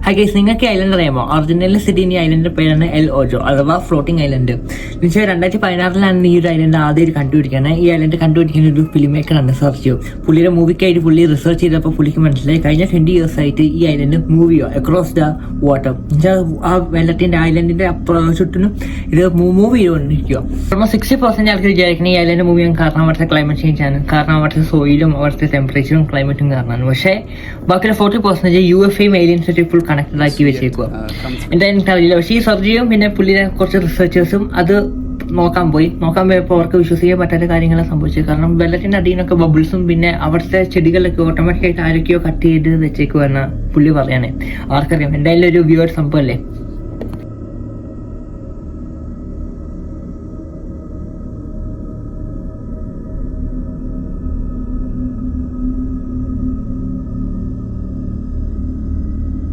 Hi guys, നിങ്ങൾക്ക് island അറിയാമോ? Original സ്ഥിതി ഈ ഐലൻഡിന്റെ പേരാണ് എൽ ഓജോ അഥവാ ഫ്ലോട്ടിംഗ് ഐലൻഡ്. എന്നുവെച്ചാൽ 2016 ഈ ഒരു ഐലൻഡ് ആദ്യം കണ്ടുപിടിക്കുന്നത്. ഈ ഐലൻഡ് കണ്ടുപിടിക്കുന്ന ഒരു ഫിലിം മേക്കറാണ് സെർജിയോ. പുള്ളിയുടെ മൂവിക്കായിട്ട് പുള്ളി റിസർച്ച് ചെയ്തപ്പോൾ പുള്ളിക്ക് മനസ്സിലായി കഴിഞ്ഞ 20 years ആയിട്ട് ഈ ഐലൻഡ് മൂവ് ചെയ്യോ അക്രോസ് ദ വാട്ടർ. ആ വെള്ളത്തിന്റെ ഐലൻഡിന്റെ ചുറ്റിനും ഇത് മൂവ് ചെയ്തുകൊണ്ടിരിക്കുക. ഓൾമോസ്റ്റ് 60% ആൾക്കാർ വിചാരിക്കുന്ന ഈ ഐലൻഡ് മൂവ് ചെയ്യാൻ കാരണം അവിടുത്തെ ക്ലൈമറ്റ് ചേഞ്ച് ആണ്. കാരണം അവിടുത്തെ സോയിലും അവിടുത്തെ ടെമ്പറേച്ചറും ക്ലൈമറ്റും കാരണമാണ്. പക്ഷേ ബാക്കിയുള്ള 40% UFA ഏലിയൻസ് ഫുൾ കണക്റ്റഡ് ആക്കി വെച്ചേക്കുക. എന്തായാലും എനിക്കറിയില്ല. പക്ഷേ ഈ സർജിയും പിന്നെ പുള്ളിയുടെ കുറച്ച് റിസർച്ചേഴ്സും അത് നോക്കാൻ പോയപ്പോൾ അവർക്ക് വിശ്വസിക്കാൻ പറ്റാത്ത കാര്യങ്ങളാണ് സംഭവിച്ചത്. കാരണം വെള്ളത്തിന്റെ അടിയിലൊക്കെ ബബിൾസും പിന്നെ അവിടുത്തെ ചെടികളിലൊക്കെ ഓട്ടോമാറ്റിക്കായിട്ട് ആരൊക്കെയോ കട്ട് ചെയ്ത് വെച്ചേക്കുമെന്ന് പുള്ളി പറയാനേ. ആർക്കറിയാം, എന്തായാലും ഒരു വ്യൂവർ സംഭവമല്ലേ.